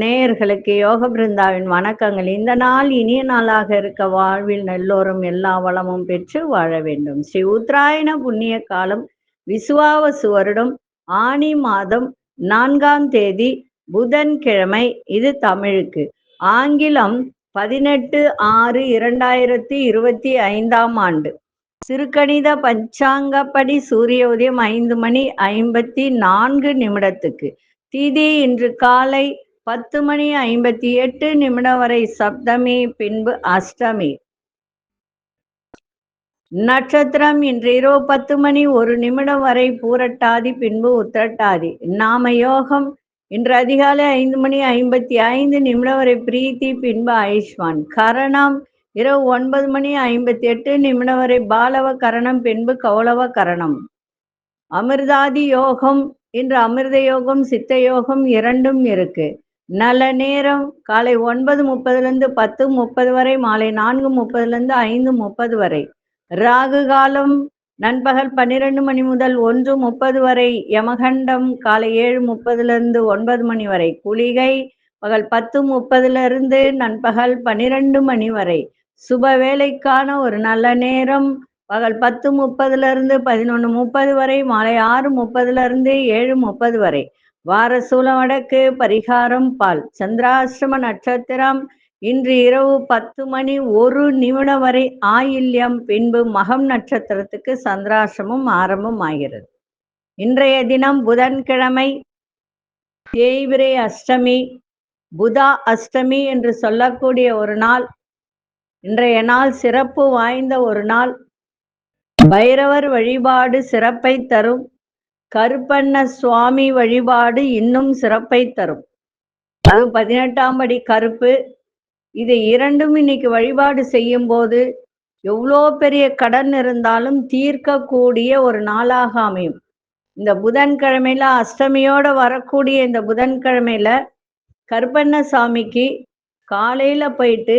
நேயர்களுக்கு யோக பிருந்தாவின் வணக்கங்கள். இந்த நாள் இனிய நாளாக இருக்க வாழ்வில் எல்லோரும் எல்லா வளமும் பெற்று வாழ வேண்டும். ஸ்ரீ உத்தராயண புண்ணிய காலம் விசுவாவசு வருடம் ஆனி மாதம் 4ஆம் தேதி புதன்கிழமை. இது தமிழுக்கு. ஆங்கிலம் 18/6/2025 ஆண்டு. திருக்கணித பஞ்சாங்கப்படி சூரிய உதயம் 5:54 திதி இன்று காலை 10:58 வரை சப்தமி, பின்பு அஷ்டமி. நட்சத்திரம் இன்று இரவு 10:01 வரை பூரட்டாதி, பின்பு உத்திரட்டாதி. நாம யோகம் இன்று அதிகாலை 5:55 வரை பிரீத்தி, பின்பு ஆயுஷ்மான். கரணம் இரவு 9:58 வரை பாலவ கரணம், பின்பு கௌளவ கரணம். அமிர்தாதி யோகம் இன்று அமிர்த யோகம் சித்த யோகம் இரண்டும் இருக்கு. நல்ல நேரம் காலை 9:30 10:30 வரை, மாலை 4:30 5:30 வரை. ராகு காலம் நண்பகல் 12 மணி முதல் 1:30 வரை. யமகண்டம் காலை 7:30 9 மணி வரை. குளிகை பகல் 10:30 நண்பகல் 12 மணி வரை. சுப வேலைக்கான ஒரு நல்ல நேரம் பகல் 10:30 11:30 வரை, மாலை 6:30 7:30 வரை. வாரசூலம் வடக்கு, பரிகாரம் பால். சந்திராஷ்டம நட்சத்திரம் இன்று இரவு 10:01 வரை ஆயில்யம், பின்பு மகம் நட்சத்திரத்துக்கு சந்திராஷ்டமம் ஆரம்பம் ஆகிறது. இன்றைய தினம் புதன்கிழமை, தேய்பிரை அஷ்டமி, புதா அஷ்டமி என்று சொல்லக்கூடிய ஒரு நாள். இன்றைய நாள் சிறப்பு வாய்ந்த ஒரு நாள். பைரவர் வழிபாடு சிறப்பை தரும். கருப்பண்ண சுவாமி வழிபாடு இன்னும் சிறப்பை தரும். அது 18ஆம் படி கருப்பு. இது இரண்டும் இன்னைக்கு வழிபாடு செய்யும் போது எவ்வளோ பெரிய கடன் இருந்தாலும் தீர்க்கக்கூடிய ஒரு நாளாக அமையும். இந்த புதன்கிழமையில அஷ்டமியோட வரக்கூடிய இந்த புதன்கிழமையில கருப்பண்ண சாமிக்கு காலையில போயிட்டு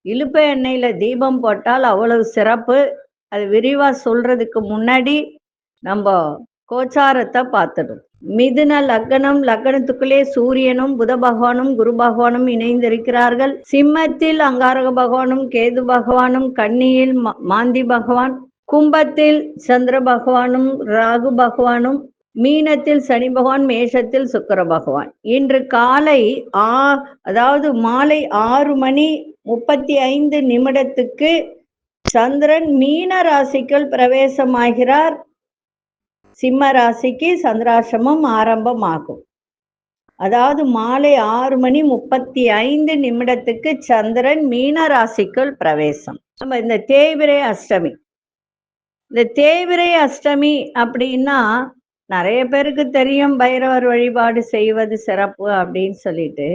இலுப்ப எண்ணெயில தீபம் போட்டால் அவ்வளவு சிறப்பு. அது விரிவா சொல்றதுக்கு முன்னாடி நம்ம கோச்சாரத்தை பார்த்துடும். மிதுன லக்னம், லக்னத்துக்குள்ளே சூரியனும் புத பகவானும் குரு பகவானும் இணைந்திருக்கிறார்கள். சிம்மத்தில் அங்காரக பகவானும் கேது பகவானும், கன்னியில் மாந்தி பகவான், கும்பத்தில் சந்திர பகவானும் ராகு பகவானும், மீனத்தில் சனி பகவான், மேஷத்தில் சுக்கிர பகவான். இன்று காலை அதாவது மாலை 6:35 சந்திரன் மீன ராசிக்குள் பிரவேசமாகிறார். சிம்ம ராசிக்கு சந்திராசிரமம் ஆரம்பமாகும். அதாவது மாலை 6:35 சந்திரன் மீன ராசிக்குள் பிரவேசம். நம்ம இந்த தேய்பிரை அஷ்டமி, இந்த தேய்பிரை அஷ்டமி அப்படின்னா நிறைய பேருக்கு தெரியும் பைரவர் வழிபாடு செய்வது சிறப்பு அப்படின்னு சொல்லிட்டு.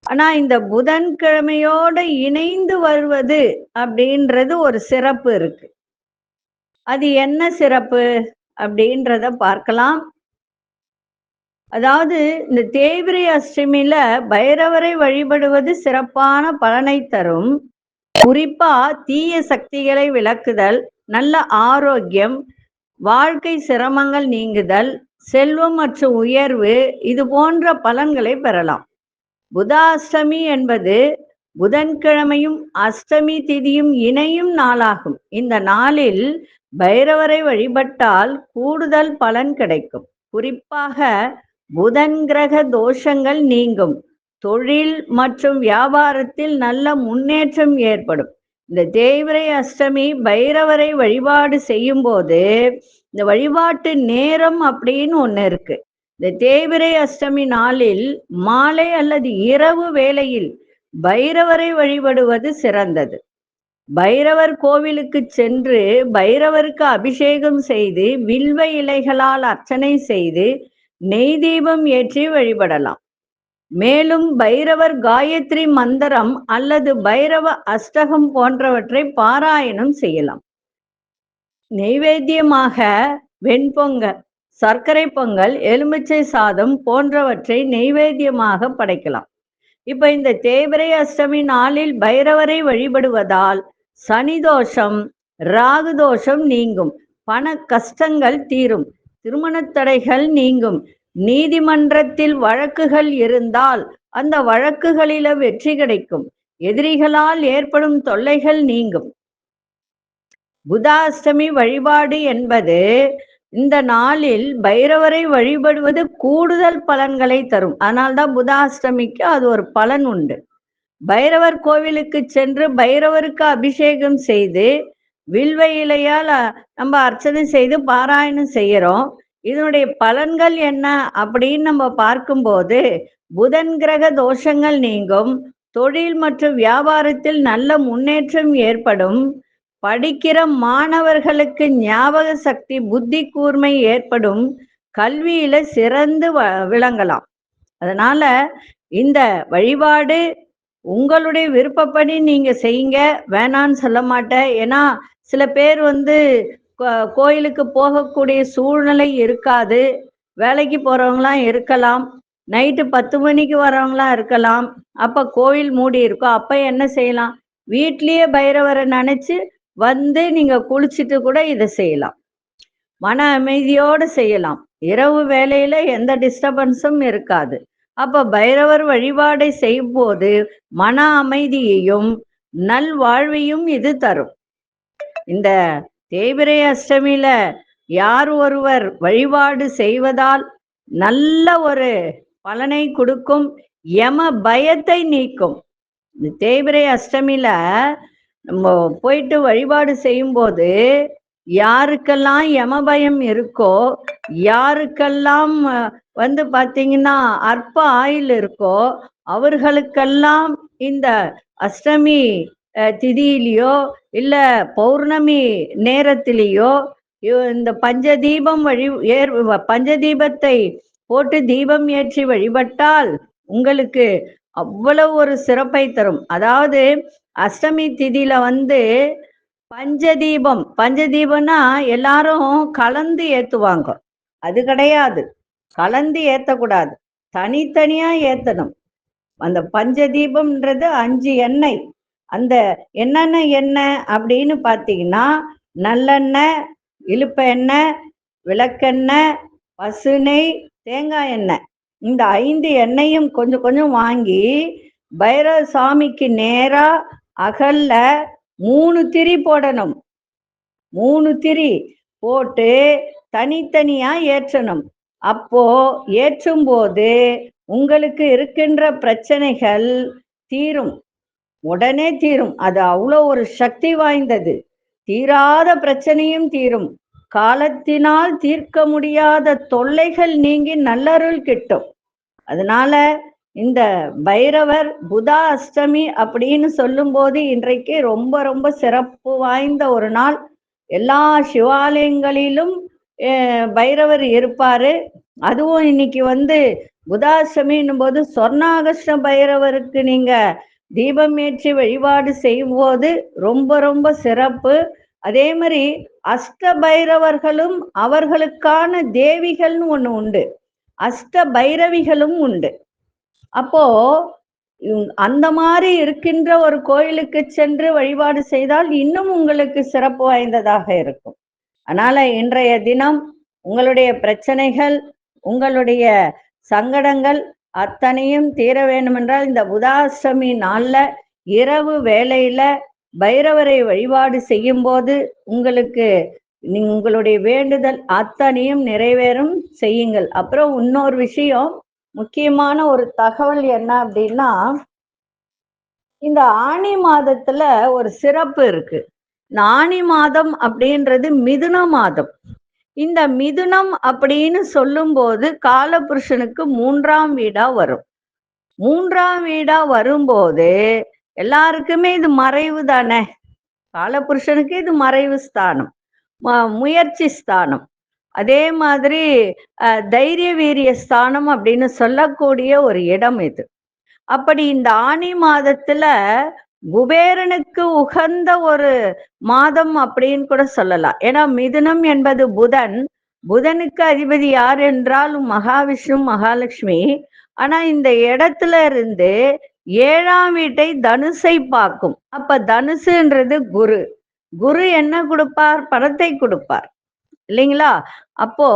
ஆனா இந்த புதன்கிழமையோட இணைந்து வருவது அப்படின்றது ஒரு சிறப்பு இருக்கு. அது என்ன சிறப்பு அப்படின்றத பார்க்கலாம். அதாவது இந்த தேய்பிரை அஷ்டமியில பைரவரை வழிபடுவது சிறப்பான பலனை தரும். குறிப்பா தீய சக்திகளை விலக்குதல், நல்ல ஆரோக்கியம், வாழ்க்கை சிரமங்கள் நீங்குதல், செல்வம் மற்றும் உயர்வு, இது போன்ற பலன்களை பெறலாம். புதாஷ்டமி என்பது புதன்கிழமையும் அஷ்டமி திதியும் இணையும் நாளாகும். இந்த நாளில் பைரவரை வழிபட்டால் கூடுதல் பலன் கிடைக்கும். குறிப்பாக புதன் கிரக தோஷங்கள் நீங்கும். தொழில் மற்றும் வியாபாரத்தில் நல்ல முன்னேற்றம் ஏற்படும். இந்த தேய்பிரை அஷ்டமி பைரவரை வழிபாடு செய்யும் போது இந்த வழிபாட்டு நேரம் அப்படின்னு ஒண்ணு இருக்கு. இந்த தேய்பிரை அஷ்டமி நாளில் மாலை அல்லது இரவு வேளையில் பைரவரை வழிபடுவது சிறந்தது. பைரவர் கோவிலுக்கு சென்று பைரவருக்கு அபிஷேகம் செய்து வில்வ இலைகளால் அர்ச்சனை செய்து நெய் தீபம் ஏற்றி வழிபடலாம். மேலும் பைரவர் காயத்ரி மந்திரம் அல்லது பைரவ அஷ்டகம் போன்றவற்றை பாராயணம் செய்யலாம். நெய்வேத்தியமாக வெண்பொங்கல், சர்க்கரை பொங்கல், எலுமிச்சை சாதம் போன்றவற்றை நெய்வேத்தியமாக படைக்கலாம். இப்ப இந்த தேய்பிரை அஷ்டமி நாளில் பைரவரை வழிபடுவதால் சனி தோஷம், ராகு தோஷம் நீங்கும். பண கஷ்டங்கள் தீரும், திருமணத் தடைகள் நீங்கும், நீதிமன்றத்தில் வழக்குகள் இருந்தால் அந்த வழக்குகளில வெற்றி கிடைக்கும், எதிரிகளால் ஏற்படும் தொல்லைகள் நீங்கும். புதாஷ்டமி வழிபாடு என்பது இந்த நாளில் பைரவரை வழிபடுவது கூடுதல் பலன்களை தரும். அதனால்தான் புதாஷ்டமிக்கு அது ஒரு பலன் உண்டு. பைரவர் கோவிலுக்கு சென்று பைரவருக்கு அபிஷேகம் செய்து வில்வ இலையால் நம்ம அர்ச்சனை செய்து பாராயணம் செய்யறோம். இதனுடைய பலன்கள் என்ன அப்படின்னு நம்ம பார்க்கும்போது, புதன் கிரக தோஷங்கள் நீங்கும், தொழில் மற்றும் வியாபாரத்தில் நல்ல முன்னேற்றம் ஏற்படும், படிக்கிற மாணவர்களுக்கு ஞாபக சக்தி புத்தி கூர்மை ஏற்படும், கல்வியில சிறந்து விளங்கலாம். அதனால இந்த வழிபாடு உங்களுடைய விருப்பப்படி நீங்க செய்யுங்க, வேணான்னு சொல்ல மாட்டேன். ஏன்னா சில பேர் கோயிலுக்கு போகக்கூடிய சூழ்நிலை இருக்காது, வேலைக்கு போறவங்களாம் இருக்கலாம், நைட்டு 10 மணிக்கு வரவங்களாம் இருக்கலாம், அப்ப கோயில் மூடி இருக்கும். அப்ப என்ன செய்யலாம், வீட்லயே பைரவரை நினைச்சு நீங்க குளிச்சுட்டு கூட இதை செய்யலாம், மன அமைதியோடு செய்யலாம். இரவு வேளையில எந்த டிஸ்டர்பன்ஸும் இருக்காது. அப்ப பைரவர் வழிபாடை செய்யும் போது மன அமைதியையும் நல்வாழ்வையும் இது தரும். இந்த தேய்பிறை அஷ்டமியில யார் ஒருவர் வழிபாடு செய்வதால் நல்ல ஒரு பலனை கொடுக்கும், யம பயத்தை நீக்கும். இந்த தேய்பிறை அஷ்டமியில நம்ம போயிட்டு வழிபாடு செய்யும் போது யாருக்கெல்லாம் யமபயம் இருக்கோ, யாருக்கெல்லாம் பாத்தீங்கன்னா அற்ப ஆயுள் இருக்கோ, அவர்களுக்கெல்லாம் இந்த அஷ்டமி திதியிலையோ இல்ல பௌர்ணமி நேரத்திலேயோ இந்த பஞ்சதீபம் பஞ்சதீபத்தை போட்டு தீபம் ஏற்றி வழிபட்டால் உங்களுக்கு அவ்வளவு ஒரு சிறப்பை தரும். அதாவது அஷ்டமி திதியில பஞ்சதீபம்னா எல்லாரும் கலந்து ஏத்துவாங்க, அது கிடையாது. கலந்து ஏத்தக்கூடாது, தனித்தனியா ஏத்தணும். அந்த பஞ்சதீபம்ன்றது 5 எண்ணெய். அந்த என்னென்ன எண்ணெய் அப்படின்னு பார்த்தீங்கன்னா, நல்லெண்ணெய், இழுப்ப எண்ணெய், விளக்கெண்ணெய், பசு நெய், தேங்காய் எண்ணெய். இந்த 5 எண்ணெயும் கொஞ்சம் கொஞ்சம் வாங்கி பைரவ சாமிக்கு நேரா அகல்ல 3 திரி போடணும். 3 திரி போட்டு தனித்தனியா ஏற்றணும். அப்போ ஏற்றும் போது உங்களுக்கு இருக்கின்ற பிரச்சனைகள் தீரும், உடனே தீரும். அது அவ்வளோ ஒரு சக்தி வாய்ந்தது. தீராத பிரச்சனையும் தீரும், காலத்தினால் தீர்க்க முடியாத தொல்லைகள் நீங்கி நல்லருள் கிட்டும். அதனால இந்த பைரவர் புதா அஷ்டமி அப்படின்னு சொல்லும் போது இன்றைக்கு ரொம்ப ரொம்ப சிறப்பு வாய்ந்த ஒரு நாள். எல்லா சிவாலயங்களிலும் பைரவர் இருப்பாரு. அதுவும் இன்னைக்கு புதாஷ்டமின்னும் போது சொர்ணாகர்ஷ்ண பைரவருக்கு நீங்க தீபம் ஏற்றி வழிபாடு செய்யும் போது ரொம்ப ரொம்ப சிறப்பு. அதே மாதிரி அஷ்ட பைரவர்களும் அவர்களுக்கான தேவிகள்னு ஒண்ணு உண்டு, அஷ்ட பைரவிகளும் உண்டு. அப்போ அந்த மாதிரி இருக்கின்ற ஒரு கோயிலுக்கு சென்று வழிபாடு செய்தால் இன்னும் உங்களுக்கு சிறப்பு வாய்ந்ததாக இருக்கும். அதனால இன்றைய தினம் உங்களுடைய பிரச்சனைகள், உங்களுடைய சங்கடங்கள் அத்தனையும் தீர வேண்டுமென்றால் இந்த புதாஷ்டமி நாள்ல இரவு வேளையில பைரவரை வழிபாடு செய்யும் போது உங்களுடைய வேண்டுதல் அத்தனையும் நிறைவேறும், செய்யுங்கள். அப்புறம் இன்னொரு விஷயம், முக்கியமான ஒரு தகவல் என்ன அப்படின்னா, இந்த ஆனி மாதத்துல ஒரு சிறப்பு இருக்கு. இந்த ஆனி மாதம் அப்படின்றது மிதுன மாதம். இந்த மிதுனம் அப்படின்னு சொல்லும் போது காலபுருஷனுக்கு 3ஆம் வீடா வரும். 3ஆம் வீடா வரும்போது எல்லாருக்குமே இது மறைவு தானே. காலபுருஷனுக்கு இது மறைவு ஸ்தானம், முயற்சி ஸ்தானம். அதே மாதிரி தைரிய வீரிய ஸ்தானம் அப்படின்னு சொல்லக்கூடிய ஒரு இடம் இது. அப்படி இந்த ஆனி மாதத்துல குபேரனுக்கு உகந்த ஒரு மாதம் அப்படின்னு கூட சொல்லலாம். ஏன்னா மிதுனம் என்பது புதனுக்கு அதிபதி யார் என்றால் மகாவிஷ்ணு, மகாலட்சுமி. ஆனா இந்த இடத்துல இருந்து 7ஆம் வீட்டை தனுசை பார்க்கும். அப்ப தனுசுன்றது குரு. குரு என்ன கொடுப்பார்? பணத்தை கொடுப்பார். இல்லைங்களா? அப்போ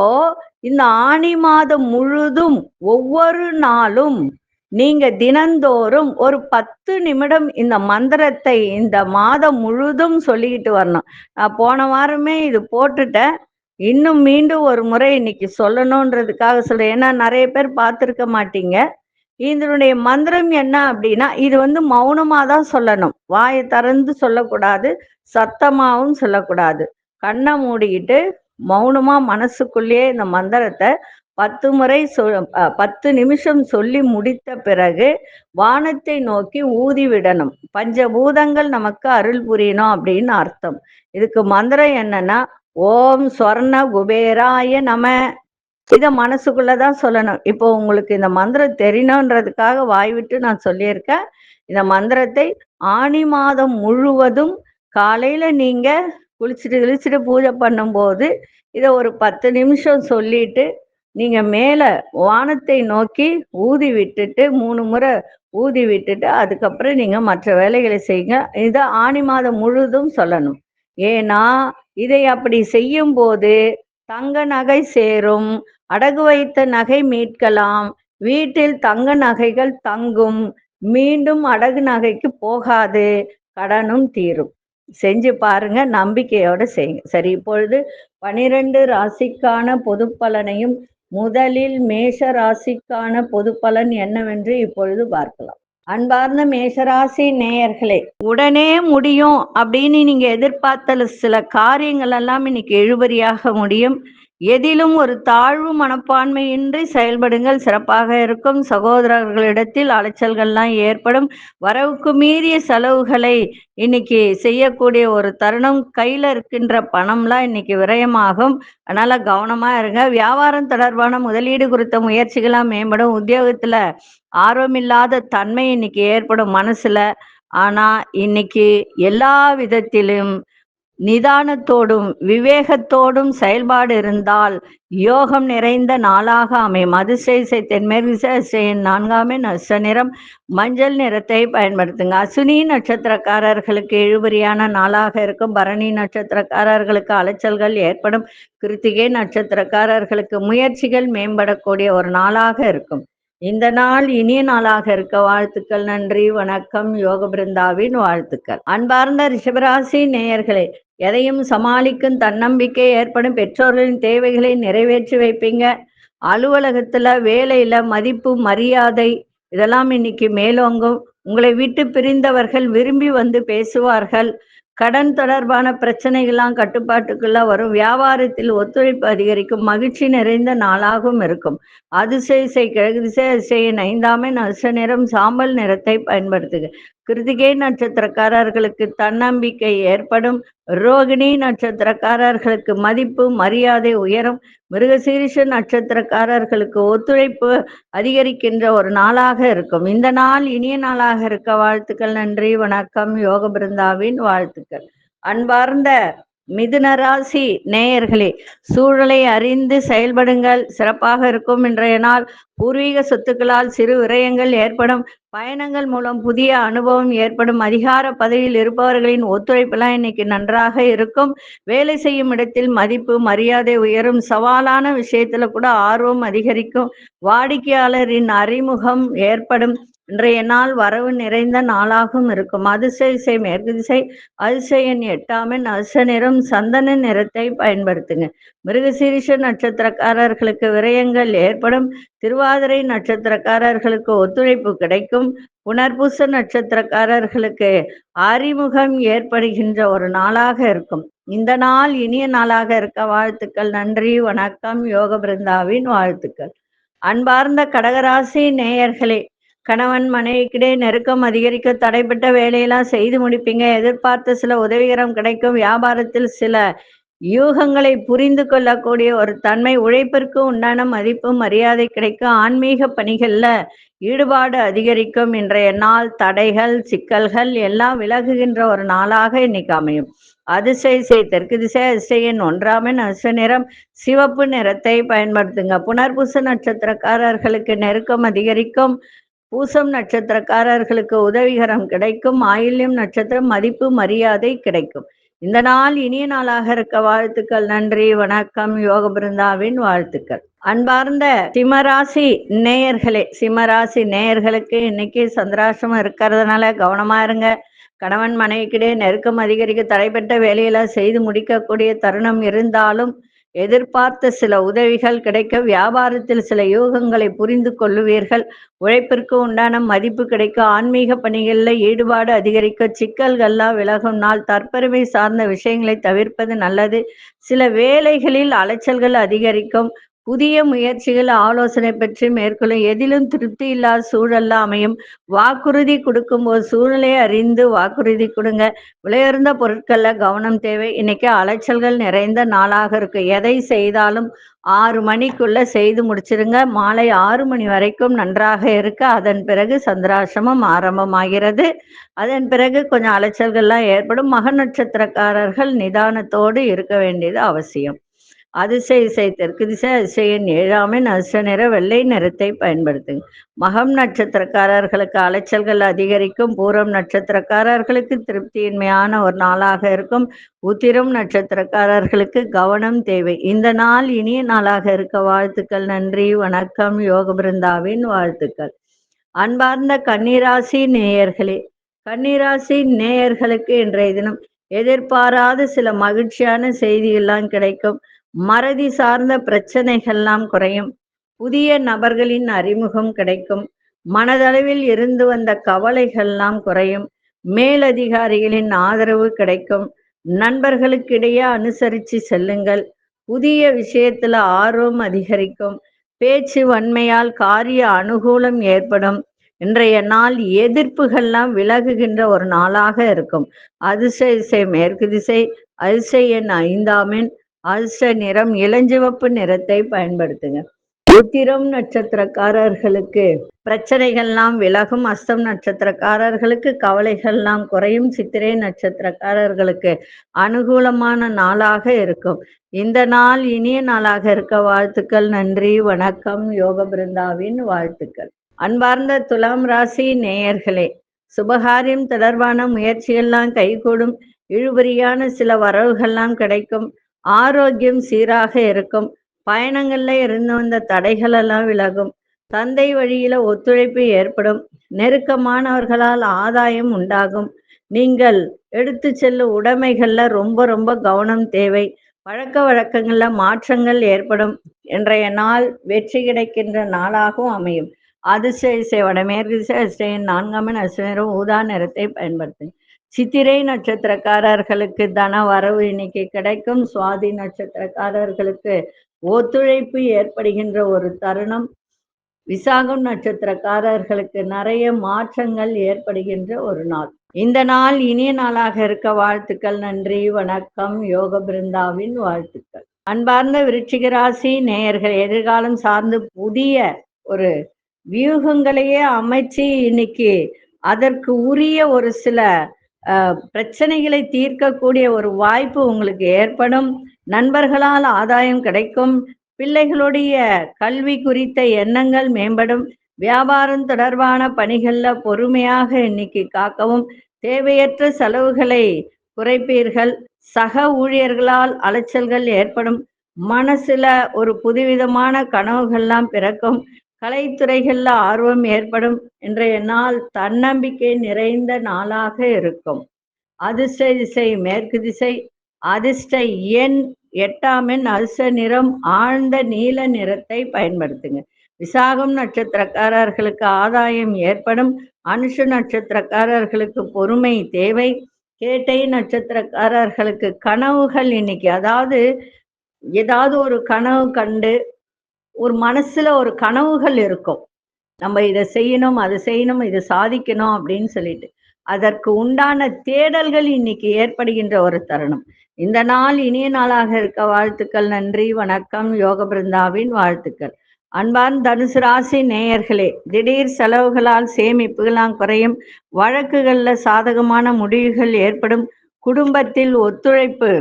இந்த ஆனி மாதம் முழுதும் ஒவ்வொரு நாளும் நீங்க தினந்தோறும் ஒரு 10 நிமிடம் இந்த மந்திரத்தை இந்த மாதம் முழுதும் சொல்லிக்கிட்டு வரணும். நான் போன வாரமே இது போட்டுட்டேன். இன்னும் மீண்டும் ஒரு முறை இன்னைக்கு சொல்லணுன்றதுக்காக சொல்றேன். ஏன்னா நெறைய பேர் பார்த்திருக்க மாட்டீங்க. இதனுடைய மந்திரம் என்ன அப்படின்னா, இது மௌனமா தான் சொல்லணும். வாய திறந்து சொல்லக்கூடாது. சத்தமாவும் சொல்லக்கூடாது. கண்ண மூடிக்கிட்டு மௌனமா மனசுக்குள்ளேயே இந்த மந்திரத்தை 10 முறை 10 நிமிஷம் சொல்லி முடித்த பிறகு வானத்தை நோக்கி ஊதி விடணும். பஞ்சபூதங்கள் நமக்கு அருள் புரியணும் அப்படின்னு அர்த்தம். இதுக்கு மந்திரம் என்னன்னா, ஓம் சொர்ண குபேராய நம. இத மனசுக்குள்ளதான் சொல்லணும். இப்போ உங்களுக்கு இந்த மந்திரம் தெரியணுன்றதுக்காக வாய் விட்டு நான் சொல்லியிருக்கேன். இந்த மந்திரத்தை ஆனி மாதம் முழுவதும் காலையில நீங்க குளிச்சுட்டு கிழிச்சுட்டு பூஜை பண்ணும்போது இத ஒரு 10 நிமிஷம் சொல்லிட்டு நீங்க மேல வானத்தை நோக்கி ஊதி விட்டுட்டு 3 முறை ஊதி விட்டுட்டு அதுக்கப்புறம் நீங்க மற்ற வேலைகளை செய்யுங்க. இத ஆனி மாதம் முழுதும் சொல்லணும். ஏன்னா இதை அப்படி செய்யும் போது தங்க நகை சேரும், அடகு வைத்த நகை மீட்கலாம், வீட்டில் தங்க நகைகள் தங்கும், மீண்டும் அடகு நகைக்கு போகாது, கடனும் தீரும். செஞ்சு பாருங்க, நம்பிக்கையோட செய்யுங்க. சரி, இப்பொழுது 12 ராசிக்கான பொது பலனையும் முதலில் மேஷ ராசிக்கான பொது பலன் என்னவென்று இப்பொழுது பார்க்கலாம். அன்பார்ந்த மேஷராசி நேயர்களே, உடனே முடியும் அப்படின்னு நீங்க எதிர்பார்த்த சில காரியங்கள் எல்லாம் இன்னைக்கு இழுபறியாக முடியும். எதிலும் ஒரு தாழ்வு மனப்பான்மையின்றி செயல்படுங்கள், சிறப்பாக இருக்கும். சகோதரர்களிடத்தில் அலைச்சல்கள்லாம் ஏற்படும். வரவுக்கு மீறிய செலவுகளை இன்னைக்கு செய்யக்கூடிய ஒரு தருணம். கையில இருக்கின்ற பணம்லாம் இன்னைக்கு விரயமாகும். அதனால கவனமா இருங்க. வியாபாரம் தொடர்பான முதலீடு குறித்த முயற்சிகளாம் மேம்படும். உத்தியோகத்துல ஆர்வமில்லாத தன்மை இன்னைக்கு ஏற்படும் மனசுல. ஆனா இன்னைக்கு எல்லா விதத்திலும் நிதானத்தோடும் விவேகத்தோடும் செயல்பாடு இருந்தால் யோகம் நிறைந்த நாளாக அமையும். அதிசய தென்மேற்கு 4ஆம் நட்ச நிறம் மஞ்சள் நிறத்தை பயன்படுத்துங்க. அசுனி நட்சத்திரக்காரர்களுக்கு இழுபறியான நாளாக இருக்கும். பரணி நட்சத்திரக்காரர்களுக்கு அலைச்சல்கள் ஏற்படும். கிருத்திகை நட்சத்திரக்காரர்களுக்கு முயற்சிகள் மேம்படக்கூடிய ஒரு நாளாக இருக்கும். இந்த நாள் இனிய நாளாக இருக்க வாழ்த்துக்கள். நன்றி, வணக்கம். யோக பிருந்தாவின் வாழ்த்துக்கள். அன்பார்ந்த ரிஷபராசி நேயர்களே, எதையும் சமாளிக்கும் தன்னம்பிக்கை ஏற்படும். பெற்றோர்களின் தேவைகளை நிறைவேற்றி வைப்பீங்க. அலுவலகத்துல வேலையில மதிப்பு மரியாதை இதெல்லாம் இன்னைக்கு மேலோங்கும். உங்களை விட்டு பிரிந்தவர்கள் விரும்பி வந்து பேசுவார்கள். கடன் தொடர்பான பிரச்சனைகள்லாம் கட்டுப்பாட்டுக்குள்ள வரும். வியாபாரத்தில் ஒத்துழைப்பு அதிகரிக்கும். மகிழ்ச்சி நிறைந்த நாளாகவும் இருக்கும். அதிசய கிழக்கு திசை அதிசயின் 5ஆம் நட்ச நிறம் சாம்பல் நிறத்தை பயன்படுத்துக. கிருத்திகை நட்சத்திரக்காரர்களுக்கு தன்னம்பிக்கை ஏற்படும். ரோகிணி நட்சத்திரக்காரர்களுக்கு மதிப்பு மரியாதை உயரும். மிருகசீரிஷ நட்சத்திரக்காரர்களுக்கு ஒத்துழைப்பு அதிகரிக்கின்ற ஒரு நாளாக இருக்கும். இந்த நாள் இனிய நாளாக இருக்க வாழ்த்துக்கள். நன்றி, வணக்கம். யோக பிருந்தாவின் வாழ்த்துக்கள். அன்பார்ந்த மிதுன ராசி நேயர்களே, சூழலை அறிந்து செயல்படுங்கள், சிறப்பாக இருக்கும். இன்றைய நாள் பூர்வீக சொத்துக்களால் சிறு விரயங்கள் ஏற்படும். பயணங்கள் மூலம் புதிய அனுபவம் ஏற்படும். அதிகார பதவியில் இருப்பவர்களின் ஒத்துழைப்பெல்லாம் இன்னைக்கு நன்றாக இருக்கும். வேலை செய்யும் இடத்தில் மதிப்பு மரியாதை உயரும். சவாலான விஷயத்துல கூட ஆர்வம் அதிகரிக்கும். வாடிக்கையாளரின் அறிமுகம் ஏற்படும். இன்றைய நாள் வரவு நிறைந்த நாளாகவும் இருக்கும். அதிசய மேற்கு திசை அதிசயன் 8ஆம் நட்ச நிறம் சந்தன நிறத்தை பயன்படுத்துங்க. மிருகசீரிஷ நட்சத்திரக்காரர்களுக்கு விரயங்கள் ஏற்படும். திருவாதிரை நட்சத்திரக்காரர்களுக்கு ஒத்துழைப்பு கிடைக்கும். புனர்பூச நட்சத்திரக்காரர்களுக்கு அறிமுகம் ஏற்படுகின்ற ஒரு நாளாக இருக்கும். இந்த நாள் இனிய நாளாக இருக்க வாழ்த்துக்கள். நன்றி, வணக்கம். யோக பிருந்தாவின் வாழ்த்துக்கள். அன்பார்ந்த கடகராசி நேயர்களே, கணவன் மனைவிக்கிடையே நெருக்கம் அதிகரிக்க. தடைப்பட்ட வேலையெல்லாம் செய்து முடிப்பீங்க. எதிர்பார்த்த சில உதவிகரம் கிடைக்கும். வியாபாரத்தில் சில யூகங்களை புரிந்து கொள்ளக்கூடிய ஒரு தன்மை. உழைப்பிற்கு உண்டான மதிப்பு மரியாதை கிடைக்கும். ஆன்மீக பணிகள்ல ஈடுபாடு அதிகரிக்கும். இன்றைய நாள் தடைகள் சிக்கல்கள் எல்லாம் விலகுகின்ற ஒரு நாளாக இன்னைக்கு அமையும். அதிசய தெற்கு திசை அதிசயன் 1ஆம் நட்ச நிறம் சிவப்பு நிறத்தை பயன்படுத்துங்க. புனர்பூச நட்சத்திரக்காரர்களுக்கு நெருக்கம் அதிகரிக்கும். பூசம் நட்சத்திரக்காரர்களுக்கு உதவிகரம் கிடைக்கும். ஆயில்யம் நட்சத்திரம் மதிப்பு மரியாதை கிடைக்கும். இந்த நாள் இனிய நாளாக இருக்க வாழ்த்துக்கள். நன்றி, வணக்கம். யோக பிருந்தாவின் வாழ்த்துக்கள். அன்பார்ந்த சிம்மராசி நேயர்களே, சிம்மராசி நேயர்களுக்கு இன்னைக்கு சந்திராசிரமம் இருக்கிறதுனால கவனமா இருங்க. கணவன் மனைவிக்கிடையே நெருக்கம் அதிகரிக்க தடைப்பட்ட வேலையெல்லாம் செய்து முடிக்கக்கூடிய தருணம் இருந்தாலும் எதிர்பார்த்த சில உதவிகள் கிடைக்க, வியாபாரத்தில் சில யூகங்களை புரிந்து கொள்ளுவீர்கள். உழைப்பிற்கு உண்டான மதிப்பு கிடைக்க, ஆன்மீக பணிகளில் ஈடுபாடு அதிகரிக்க, சிக்கல்கள்லாம் விலகும் நாள். தற்பெருமை சார்ந்த விஷயங்களை தவிர்ப்பது நல்லது. சில வேலைகளில் அலைச்சல்கள் அதிகரிக்கும். புதிய முயற்சிகள் ஆலோசனை பெற்று மேற்கொள்ளும். எதிலும் திருப்தி இல்லாத சூழல்ல அமையும். வாக்குறுதி கொடுக்கும்போது சூழ்நிலையை அறிந்து வாக்குறுதி கொடுங்க. விலையுயர்ந்த பொருட்கள்ல கவனம் தேவை. இன்னைக்கு அலைச்சல்கள் நிறைந்த நாளாக இருக்கு. எதை செய்தாலும் 6 மணிக்குள்ள செய்து முடிச்சிருங்க. மாலை 6 மணி வரைக்கும் நன்றாக இருக்கு. அதன் பிறகு சந்திராசிரமம் ஆரம்பமாகிறது. அதன் பிறகு கொஞ்சம் அலைச்சல்கள்லாம் ஏற்படும். மக நட்சத்திரக்காரர்கள் நிதானத்தோடு இருக்க வேண்டியது அவசியம். அதிசய இசை தெற்கு திசை, அதிசயன் 7ஆம் எண், அதிர்ஷ்ட நிற வெள்ளை நிறத்தை பயன்படுத்துங்க. மகம் நட்சத்திரக்காரர்களுக்கு அலைச்சல்கள் அதிகரிக்கும். பூரம் நட்சத்திரக்காரர்களுக்கு திருப்தியின்மையான ஒரு நாளாக இருக்கும். உத்திரம் நட்சத்திரக்காரர்களுக்கு கவனம் தேவை. இந்த நாள் இனிய நாளாக இருக்க வாழ்த்துக்கள். நன்றி, வணக்கம். யோக பிருந்தாவின் வாழ்த்துக்கள். அன்பார்ந்த கன்னிராசி நேயர்களே, கன்னிராசி நேயர்களுக்கு இன்றைய தினம் எதிர்பாராத சில மகிழ்ச்சியான செய்திகள்லாம் கிடைக்கும். மறதி சார்ந்த பிரச்சனைகள்லாம் குறையும். புதிய நபர்களின் அறிமுகம் கிடைக்கும். மனதளவில் இருந்து வந்த கவலைகள்லாம் குறையும். மேலதிகாரிகளின் ஆதரவு கிடைக்கும். நண்பர்களுக்கிடையே அனுசரித்து செல்லுங்கள். புதிய விஷயத்துல ஆர்வம் அதிகரிக்கும். பேச்சு வன்மையால் காரிய அனுகூலம் ஏற்படும். இன்றைய நாள் எதிர்ப்புகள்லாம் விலகுகின்ற ஒரு நாளாக இருக்கும். அதிர்ஷ்ட திசை மேற்கு திசை, அதிர்ஷ்ட எண் 5ஆம் எண், அதிர்ஷ்ட நிறம் இளஞ்சிவப்பு நிறத்தை பயன்படுத்துங்க. உத்திரம் நட்சத்திரக்காரர்களுக்கு பிரச்சனைகள்லாம் விலகும். அஸ்தம் நட்சத்திரக்காரர்களுக்கு கவலைகள்லாம் குறையும். சித்திரை நட்சத்திரக்காரர்களுக்கு அனுகூலமான நாளாக இருக்கும். இந்த நாள் இனிய நாளாக இருக்க வாழ்த்துக்கள். நன்றி, வணக்கம். யோக பிருந்தாவின் வாழ்த்துக்கள். அன்பார்ந்த துலாம் ராசி நேயர்களே, சுபகாரியம் தொடர்பான முயற்சிகள்லாம் கைகூடும். இழுபறியான சில வரவுகள்லாம் கிடைக்கும். ஆரோக்கியம் சீராக இருக்கும். பயணங்கள்ல இருந்து வந்த தடைகள் எல்லாம் விலகும். தந்தை வழியில ஒத்துழைப்பு ஏற்படும். நெருக்கமானவர்களால் ஆதாயம் உண்டாகும். நீங்கள் எடுத்து செல்லும் உடைமைகள்ல ரொம்ப ரொம்ப கவனம் தேவை. பழக்க வழக்கங்கள்ல மாற்றங்கள் ஏற்படும். இன்றைய நாள் வெற்றி கிடைக்கின்ற நாளாகவும் அமையும். அதிர்ஷ்ட திசை வடமேற்கு திசை, அதிர்ஷ்ட எண் 4ஆம் எண், அதிர்ஷ்ட நிறம் ஊதா நிறத்தை பயன்படுத்துங்க. சித்திரை நட்சத்திரக்காரர்களுக்கு தன வரவு இன்னைக்கு கிடைக்கும். சுவாதி நட்சத்திரக்காரர்களுக்கு ஒத்துழைப்பு ஏற்படுகின்ற ஒரு தருணம். விசாகம் நட்சத்திரக்காரர்களுக்கு நிறைய மாற்றங்கள் ஏற்படுகின்ற ஒரு நாள். இந்த நாள் இனிய நாளாக இருக்க வாழ்த்துக்கள். நன்றி, வணக்கம். யோக பிருந்தாவின் வாழ்த்துக்கள். அன்பார்ந்த விருச்சிக ராசி நேயர்கள், எதிர்காலம் சார்ந்து புதிய ஒரு வியூகங்களையே அமைச்சு இன்னைக்கு அதற்கு உரிய ஒரு சில பிரச்சனைகளை தீர்க்கக்கூடிய ஒரு வாய்ப்பு உங்களுக்கு ஏற்படும். நண்பர்களால் ஆதாயம் கிடைக்கும். பிள்ளைகளுடைய கல்வி குறித்த எண்ணங்கள் மேம்படும். வியாபாரம் தொடர்பான பணிகள்ல பொறுமையாக இன்னைக்கு காக்கவும். தேவையற்ற செலவுகளை குறைப்பீர்கள். சக ஊழியர்களால் அலைச்சல்கள் ஏற்படும். மனசுல ஒரு புதுவிதமான கனவுகள்லாம் பிறக்கும். கலைத்துறைகள்ல ஆர்வம் ஏற்படும். இன்றைய நாள் தன்னம்பிக்கை நிறைந்த நாளாக இருக்கும். அதிர்ஷ்ட திசை மேற்கு திசை, அதிர்ஷ்ட எண் 8ஆம் எண், அதிர்ஷ்ட நிறம் ஆழ்ந்த நீல நிறத்தை பயன்படுத்துங்க. விசாகம் நட்சத்திரக்காரர்களுக்கு ஆதாயம் ஏற்படும். அனுஷ நட்சத்திரக்காரர்களுக்கு பொறுமை தேவை. கேட்டை நட்சத்திரக்காரர்களுக்கு கனவுகள் இன்னைக்கு, அதாவது ஏதாவது ஒரு கனவு கண்டு ஒரு மனசுல ஒரு கனவுகள் இருக்கும். நம்ம இதை செய்யணும், அதை செய்யணும், இதை சாதிக்கணும் அப்படின்னு சொல்லிட்டு அதற்கு உண்டான தேடல்கள் இன்னைக்கு ஏற்படுகின்ற ஒரு தருணம். இந்த நாள் இனிய நாளாக இருக்க வாழ்த்துக்கள். நன்றி, வணக்கம். யோக பிருந்தாவின் வாழ்த்துக்கள். அன்பான் தனுசு ராசி நேயர்களே, திடீர் செலவுகளால் சேமிப்புகளாம் குறையும். வழக்குகள்ல சாதகமான முடிவுகள் ஏற்படும். குடும்பத்தில் ஒத்துழைப்பு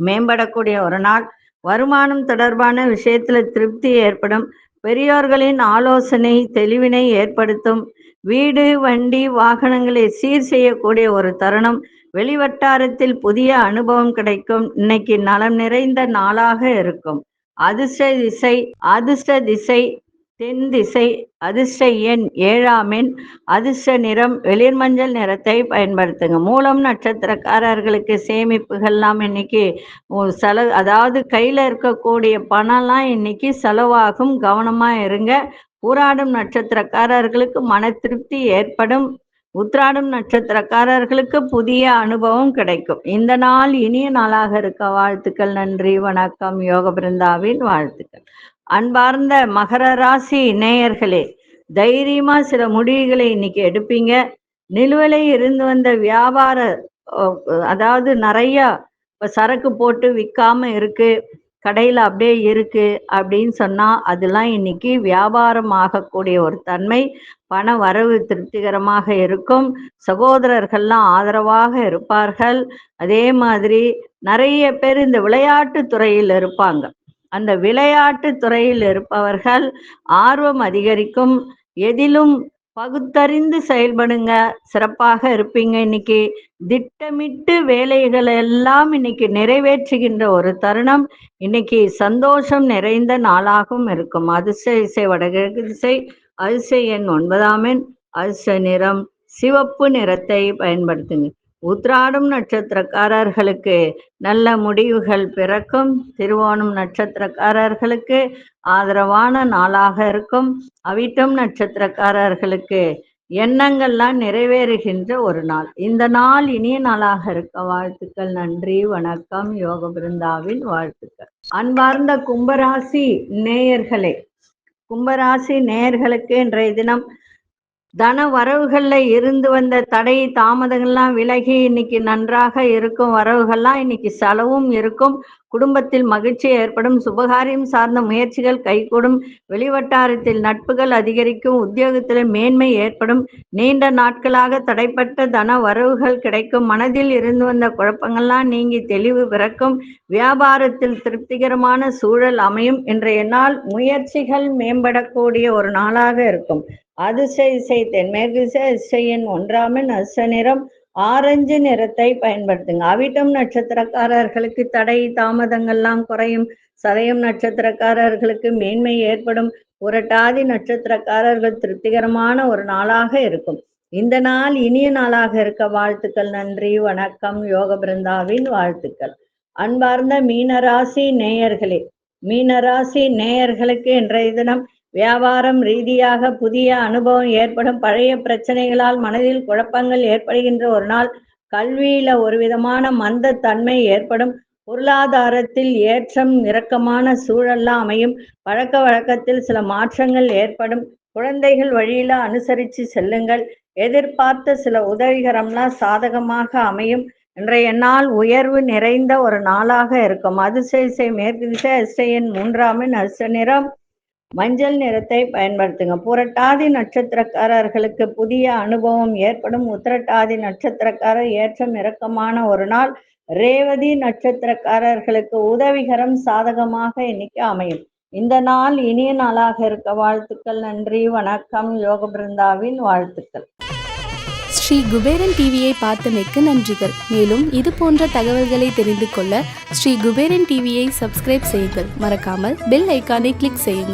மேம்படக்கூடிய ஒரு நாள். வருமானம் தொடர்பான விஷயத்துல திருப்தி ஏற்படும். பெரியோர்களின் ஆலோசனை தெளிவினை ஏற்படுத்தும். வீடு, வண்டி, வாகனங்களை சீர் செய்யக்கூடிய ஒரு தருணம். வெளிவட்டாரத்தில் புதிய அனுபவம் கிடைக்கும். இன்னைக்கு நலம் நிறைந்த நாளாக இருக்கும். அதிர்ஷ்ட திசை தென் திசை. அதிர்ஷ்ட எண் 7ஆம் எண். அதிர்ஷ்ட நிறம் வெளிர்மஞ்சள் நிறத்தை பயன்படுத்துங்க. மூலம் நட்சத்திரக்காரர்களுக்கு சேமிப்புகள்லாம் இன்னைக்கு செலவு, அதாவது கையில் இருக்கக்கூடிய பணம்லாம் இன்னைக்கு செலவாகும். கவனமாக இருங்க. பூராடம் நட்சத்திரக்காரர்களுக்கு மன திருப்தி ஏற்படும். உத்திராடம் நட்சத்திரக்காரர்களுக்கு புதிய அனுபவம் கிடைக்கும். இந்த நாள் இனிய நாளாக இருக்க வாழ்த்துக்கள். நன்றி, வணக்கம். யோக பிருந்தாவின் வாழ்த்துக்கள். அன்பார்ந்த மகர ராசி நேயர்களே, தைரியமா சில முடிவுகளை இன்னைக்கு எடுப்பீங்க. நிலுவையில் இருந்து வந்த வியாபார, அதாவது நிறைய சரக்கு போட்டு விற்காம இருக்கு, கடையில் அப்படியே இருக்கு அப்படின்னு சொன்னா அதெல்லாம் இன்னைக்கு வியாபாரம் ஆகக்கூடிய ஒரு தன்மை. பண வரவு திருப்திகரமாக இருக்கும். சகோதரர்கள்லாம் ஆதரவாக இருப்பார்கள். அதே மாதிரி நிறைய பேர் இந்த விளையாட்டு துறையில் இருப்பாங்க. அந்த விளையாட்டு துறையில் இருப்பவர்கள் ஆர்வம் அதிகரிக்கும். எதிலும் பகுத்தறிந்து செயல்படுங்க, சிறப்பாக இருப்பீங்க. இன்னைக்கு திட்டமிட்டு வேலைகள் எல்லாம் இன்னைக்கு நிறைவேற்றுகின்ற ஒரு தருணம். இன்னைக்கு சந்தோஷம் நிறைந்த நாளாகவும் இருக்கும். அதிர்ஷ்ட திசை வடகிழக்கு திசை. அதிர்ஷ்ட எண் 9ஆம் எண். அதிர்ஷ்ட நிறம் சிவப்பு நிறத்தை பயன்படுத்துங்க. உத்திராடம் நட்சத்திரக்காரர்களுக்கு நல்ல முடிவுகள் பிறக்கும். திருவோணம் நட்சத்திரக்காரர்களுக்கு ஆதரவான நாளாக இருக்கும். அவிட்டம் நட்சத்திரக்காரர்களுக்கு எண்ணங்கள்லாம் நிறைவேறுகின்ற ஒரு நாள். இந்த நாள் இனிய நாளாக இருக்க வாழ்த்துக்கள். நன்றி, வணக்கம். யோக பிருந்தாவின் வாழ்த்துக்கள். அன்பார்ந்த கும்பராசி நேயர்களே, கும்பராசி நேயர்களுக்கு இன்றைய தினம் தன வரவுகள்ல இருந்து வந்த தடை தாமதங்கள்லாம் விலகி இன்னைக்கு நன்றாக இருக்கும். வரவுகள்லாம் இன்னைக்கு செலவும் இருக்கும். குடும்பத்தில் மகிழ்ச்சி ஏற்படும். சுபகாரியம் சார்ந்த முயற்சிகள் கைகூடும். வெளிவட்டாரத்தில் நட்புகள் அதிகரிக்கும். உத்தியோகத்தில் மேன்மை ஏற்படும். நீண்ட நாட்களாக தடைப்பட்ட தன வரவுகள் கிடைக்கும். மனதில் இருந்து வந்த குழப்பங்கள்லாம் நீங்கி தெளிவு பிறக்கும். வியாபாரத்தில் திருப்திகரமான சூழல் அமையும். இன்றைய நாள் முயற்சிகள் மேம்படக்கூடிய ஒரு நாளாக இருக்கும். அதிர்ஷ்ட திசை தென்மேற்கு திசை. அதிர்ஷ்ட எண் 1ஆம் எண். அதிர்ஷ்ட நிறம் ஆரஞ்சு நிறத்தை பயன்படுத்துங்க. அவிட்டம் நட்சத்திரக்காரர்களுக்கு தடை தாமதங்கள்லாம் குறையும். சதயம் நட்சத்திரக்காரர்களுக்கு மேன்மை ஏற்படும். புரட்டாதி நட்சத்திரக்காரர்கள் திருப்திகரமான ஒரு நாளாக இருக்கும். இந்த நாள் இனிய நாளாக இருக்க வாழ்த்துக்கள். நன்றி, வணக்கம். யோக பிருந்தாவின் வாழ்த்துக்கள். அன்பார்ந்த மீனராசி நேயர்களே, மீனராசி நேயர்களுக்கு இன்றைய தினம் வியாபாரம் ரீதியாக புதிய அனுபவம் ஏற்படும். பழைய பிரச்சனைகளால் மனதில் குழப்பங்கள் ஏற்படுகின்ற ஒரு நாள். கல்வியில ஒரு விதமான மந்த தன்மை ஏற்படும். பொருளாதாரத்தில் ஏற்றம் இறக்கமான சூழல்லாம் அமையும். பழக்க வழக்கத்தில் சில மாற்றங்கள் ஏற்படும். குழந்தைகள் வழியில அனுசரித்து செல்லுங்கள். எதிர்பார்த்த சில உதவிகரம்லாம் சாதகமாக அமையும். இன்றைய நாள் உயர்வு நிறைந்த ஒரு நாளாக இருக்கும். அதிர்ஷ்ட திசை மேற்கு திசை. அதிர்ஷ்ட எண் 3ஆம் எண். அதிர்ஷ்ட நிறம் மஞ்சள் நிறத்தை பயன்படுத்துங்க. புரட்டாதி நட்சத்திரக்காரர்களுக்கு புதிய அனுபவம் ஏற்படும். உத்திரட்டாதி நட்சத்திரக்காரர் ஏற்றம் இறக்கமான ஒரு நாள். ரேவதி நட்சத்திரக்காரர்களுக்கு உதவிகரம் சாதகமாக இன்னைக்கு அமையும். இந்த நாள் இனிய நாளாக இருக்க வாழ்த்துக்கள். நன்றி, வணக்கம். யோக பிருந்தாவின் வாழ்த்துக்கள். ஸ்ரீ குபேரன் டிவியை பார்த்தமைக்கு நன்றிகள். மேலும் இது போன்ற தகவல்களை தெரிந்து கொள்ள ஸ்ரீ குபேரன் டிவியை சப்ஸ்கிரைப் செய்யுங்கள். மறக்காமல் பெல் ஐக்கானை கிளிக் செய்யுங்கள்.